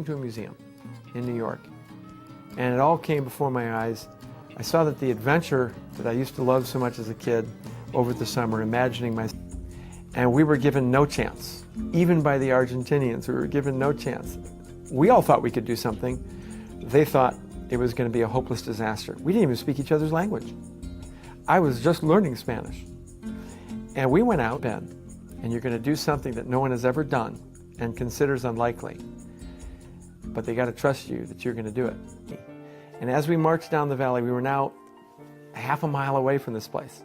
to a museum in New York, and it all came before my eyes. I saw that the adventure that I used to love so much as a kid over the summer, imagining myself, and we were given no chance. Even by the Argentinians, we were given no chance. We all thought we could do something. They thought it was going to be a hopeless disaster. We didn't even speak each other's language. I was just learning Spanish. And we went out, Ben, and you're going to do something that no one has ever done and considers unlikely. But they got to trust you that you're going to do it. And as we marched down the valley, we were now half a mile away from this place.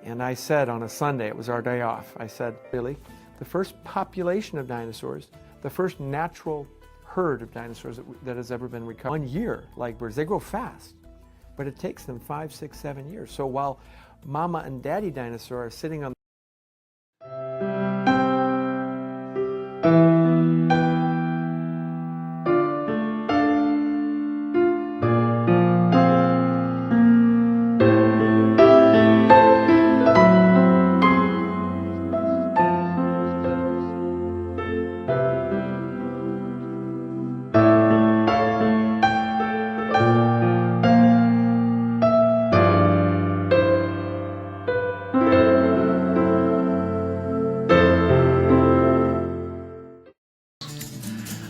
And I said on a Sunday, it was our day off, I said, really, the first population of dinosaurs, the first natural herd of dinosaurs that has ever been recovered. 1 year, like birds, they grow fast, but it takes them 5, 6, 7 years. So while Mama and Daddy dinosaur are sitting on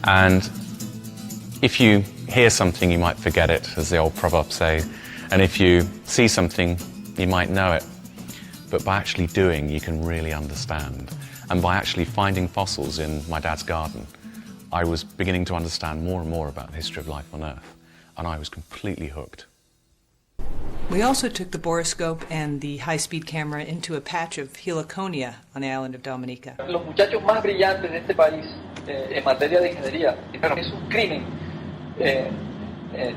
And if you hear something, you might forget it, as the old proverbs say. And if you see something, you might know it. But by actually doing, you can really understand. And by actually finding fossils in my dad's garden, I was beginning to understand more and more about the history of life on Earth. And I was completely hooked. We also took the borescope and the high-speed camera into a patch of heliconia on the island of Dominica. Los muchachos más brillantes de este país en materia de ingeniería, es un crimen de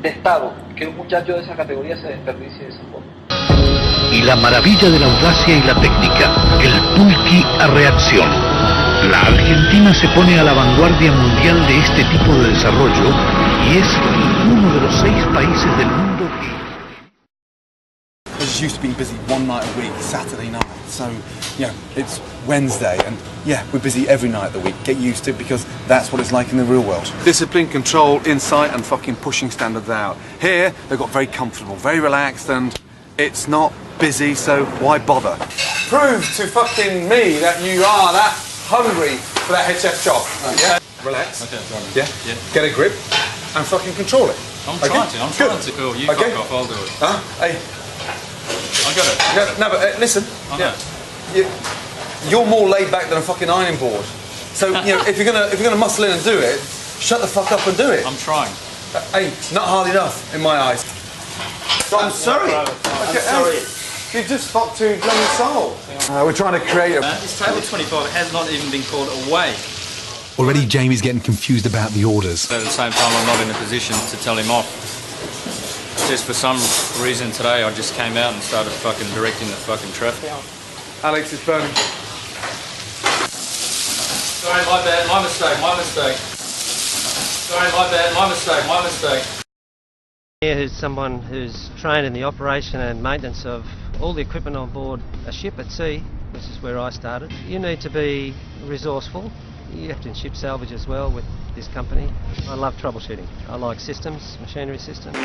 Estado que un muchacho de esa categoría se desperdicie de esa forma. Y la maravilla de la audacia y la técnica, el tulki a reacción. La Argentina se pone a la vanguardia mundial de este tipo de desarrollo y es uno de los 6 países del mundo que... I just used to be busy one night a week, Saturday night. So, you know, it's Wednesday and yeah, we're busy every night of the week. Get used to it because that's what it's like in the real world. Discipline, control, insight and fucking pushing standards out. Here, they've got very comfortable, very relaxed and it's not busy, so why bother? Prove to fucking me that you are that hungry for that head chef job. Yeah? Relax. Okay, yeah? Yeah. Get a grip and fucking control it. I'm trying to. Cool. You fuck off, I'll do it. Huh? Hey. I got it. No, but listen. I know. You're more laid back than a fucking ironing board. So you know, if you're gonna muscle in and do it, shut the fuck up and do it. I'm trying. Hey, not hard enough in my eyes. I'm sorry. I'm sorry. You just fucked to bloody soul. We're trying to create a... This table 25 has not even been called away. Already Jamie's getting confused about the orders. At the same time, I'm not in a position to tell him off. Just for some reason today, I just came out and started fucking directing the fucking traffic. Alex is burning. Sorry, my bad, my mistake. Sorry, my bad, my mistake. Here is someone who's trained in the operation and maintenance of all the equipment on board a ship at sea, which is where I started. You need to be resourceful. You have to ship salvage as well with this company. I love troubleshooting. I like systems, machinery systems.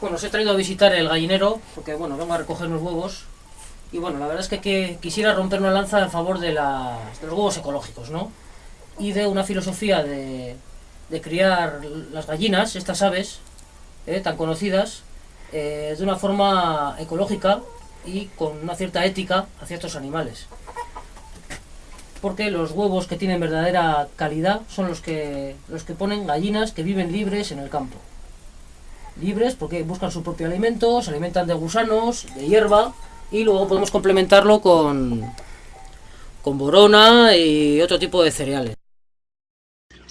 Bueno, os he traído a visitar el gallinero porque bueno, vengo a recoger los huevos y bueno, la verdad es que quisiera romper una lanza en favor de los huevos ecológicos, ¿no? Y de una filosofía de criar las gallinas, estas aves tan conocidas, de una forma ecológica y con una cierta ética hacia estos animales. Porque los huevos que tienen verdadera calidad son los que ponen gallinas que viven libres en el campo. Libres porque buscan su propio alimento, se alimentan de gusanos, de hierba y luego podemos complementarlo con borona y otro tipo de cereales.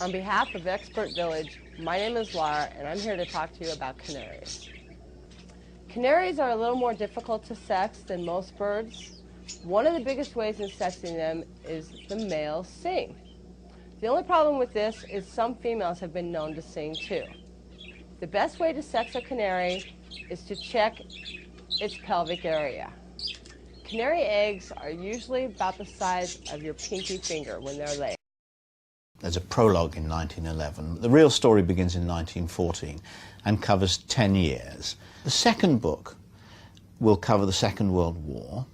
On behalf of Expert Village, my name is Laura, and I'm here to talk to you about canaries. Canaries are a little more difficult to sex than most birds. One of the biggest ways in sexing them is the males sing. The only problem with this is some females have been known to sing too. The best way to sex a canary is to check its pelvic area. Canary eggs are usually about the size of your pinky finger when they're laid. There's a prologue in 1911. The real story begins in 1914 and covers 10 years. The second book will cover the Second World War,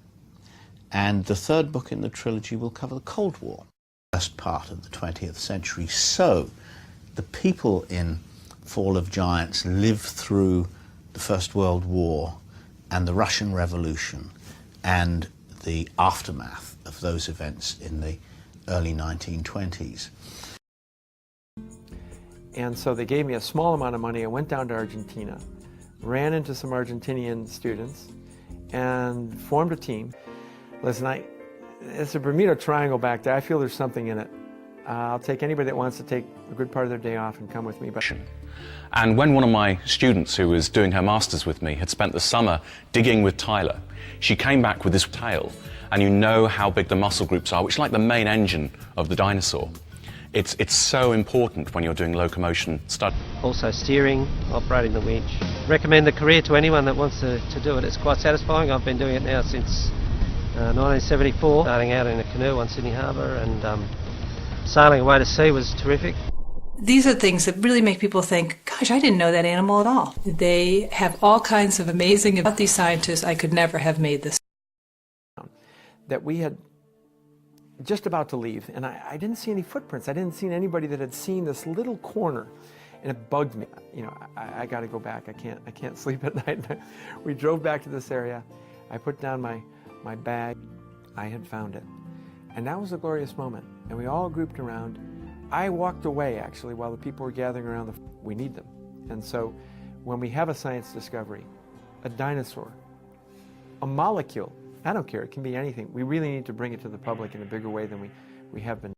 and the third book in the trilogy will cover the Cold War. First part of the 20th century. So the people in Fall of Giants lived through the First World War and the Russian Revolution and the aftermath of those events in the early 1920s. And so they gave me a small amount of money. I went down to Argentina, ran into some Argentinian students, and formed a team. Listen, it's a Bermuda Triangle back there. I feel there's something in it. I'll take anybody that wants to take a good part of their day off and come with me. And when one of my students who was doing her master's with me had spent the summer digging with Tyler, she came back with this tail, and you know how big the muscle groups are, which is like the main engine of the dinosaur. It's so important when you're doing locomotion study. Also steering, operating the winch. Recommend the career to anyone that wants to do it. It's quite satisfying. I've been doing it now since 1974, starting out in a canoe on Sydney Harbour, and sailing away to sea was terrific. These are things that really make people think, gosh, I didn't know that animal at all. They have all kinds of amazing, about these scientists, I could never have made this. That we had just about to leave, and I didn't see any footprints. I didn't see anybody that had seen this little corner, and it bugged me. You know, I got to go back. I can't sleep at night. We drove back to this area. I put down my bag. I had found it, and that was a glorious moment. And we all grouped around. I walked away actually while the people were gathering around. We need them, and so when we have a science discovery, a dinosaur, a molecule. I don't care, it can be anything. We really need to bring it to the public in a bigger way than we have been.